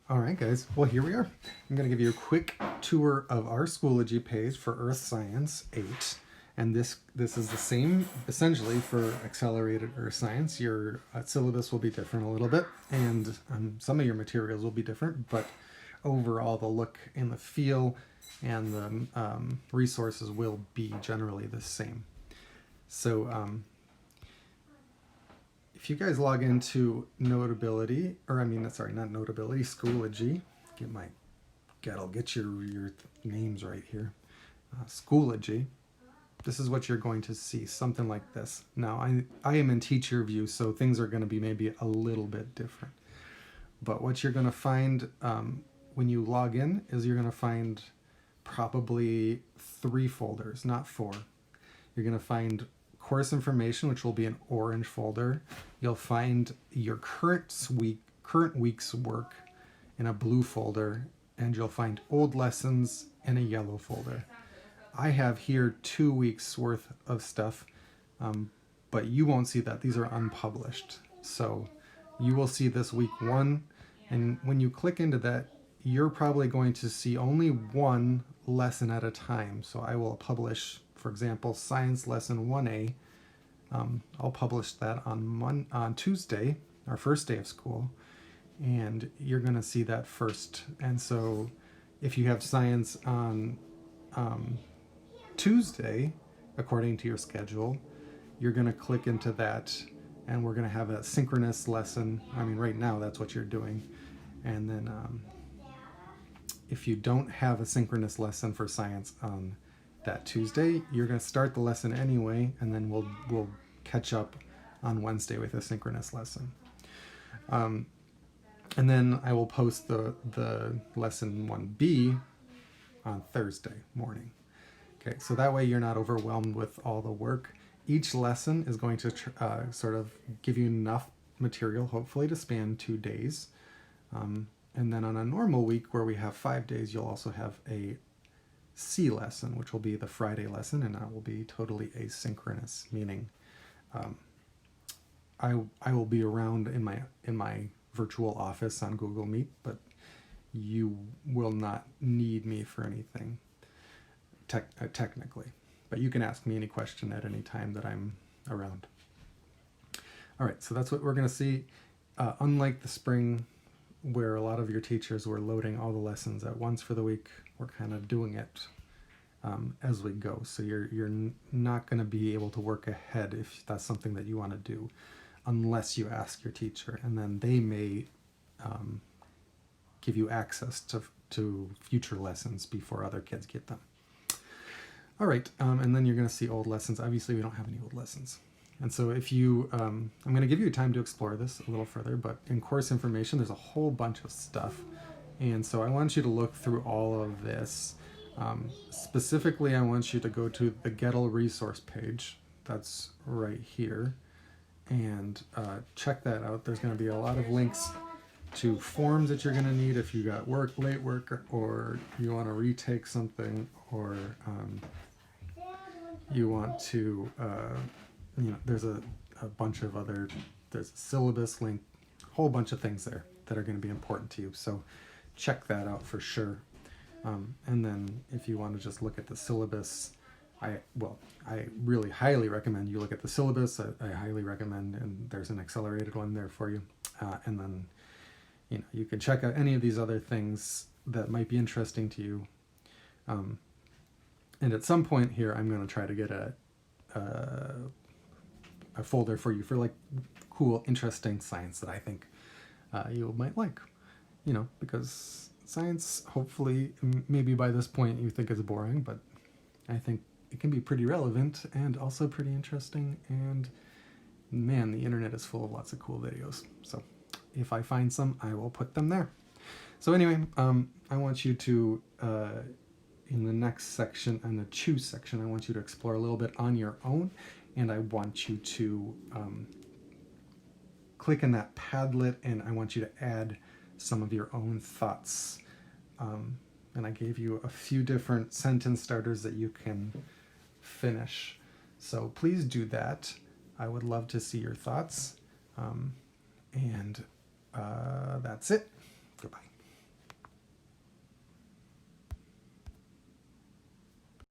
All right, guys. Well, here we are. I'm going to give you a quick tour of our Schoology page for Earth Science 8. And this is the same, essentially, for Accelerated Earth Science. Your syllabus will be different a little bit, and some of your materials will be different, but overall the look and the feel and the resources will be generally the same. So if you guys log into Notability, or sorry, not Notability, Schoology, I'll get your names right here. Schoology. This is what you're going to see, something like this. Now, I am in teacher view, so things are going to be maybe a little bit different. But what you're going to find when you log in is you're going to find probably 3 folders, not 4. You're going to find course information, which will be an orange folder. You'll find your current week's work in a blue folder, and you'll find old lessons in a yellow folder. I have here 2 weeks worth of stuff, but you won't see that. These are unpublished. So you will see this week 1, and when you click into that, you're probably going to see only 1 lesson at a time. So I will publish, for example, Science Lesson 1A. I'll publish that on Tuesday, our first day of school, and you're going to see that first. And so if you have science on Tuesday, according to your schedule, you're going to click into that, and we're going to have a synchronous lesson. Right now that's what you're doing. And then if you don't have a synchronous lesson for science on that Tuesday, you're going to start the lesson anyway, and then we'll catch up on Wednesday with a synchronous lesson. And then I will post the lesson 1B on Thursday morning. Okay, so that way you're not overwhelmed with all the work. Each lesson is going to sort of give you enough material, hopefully, to span 2 days. And then on a normal week where we have 5 days, you'll also have a C lesson, which will be the Friday lesson, and that will be totally asynchronous, meaning I will be around in my virtual office on Google Meet, but you will not need me for anything technically. But you can ask me any question at any time that I'm around. All right, so that's what we're going to see. Unlike the spring, where a lot of your teachers were loading all the lessons at once for the week, we're kind of doing it as we go. So you're not going to be able to work ahead if that's something that you want to do, unless you ask your teacher, and then they may give you access to future lessons before other kids get them. All right, and then you're going to see old lessons. Obviously, we don't have any old lessons. And so if you, I'm going to give you time to explore this a little further, but in course information, there's a whole bunch of stuff. And so I want you to look through all of this. Specifically, I want you to go to the Gettle resource page. That's right here. And check that out. There's going to be a lot of links to forms that you're going to need if you got late work, or you want to retake something, or you want to, there's a bunch of there's a syllabus link, a whole bunch of things there that are going to be important to you. So check that out for sure. And then if you want to just look at the syllabus, I really highly recommend you look at the syllabus. I highly recommend, and there's an accelerated one there for you. And then, you can check out any of these other things that might be interesting to you. And at some point here, I'm going to try to get a folder for you for like cool, interesting science that I think you might like, because science, hopefully, maybe by this point you think it's boring, but I think it can be pretty relevant and also pretty interesting. And man, the internet is full of lots of cool videos. So if I find some, I will put them there. So anyway, I want you to, in the next section, in the choose section, I want you to explore a little bit on your own, and I want you to click in that Padlet, and I want you to add some of your own thoughts. And I gave you a few different sentence starters that you can finish. So please do that. I would love to see your thoughts. And that's it. Goodbye.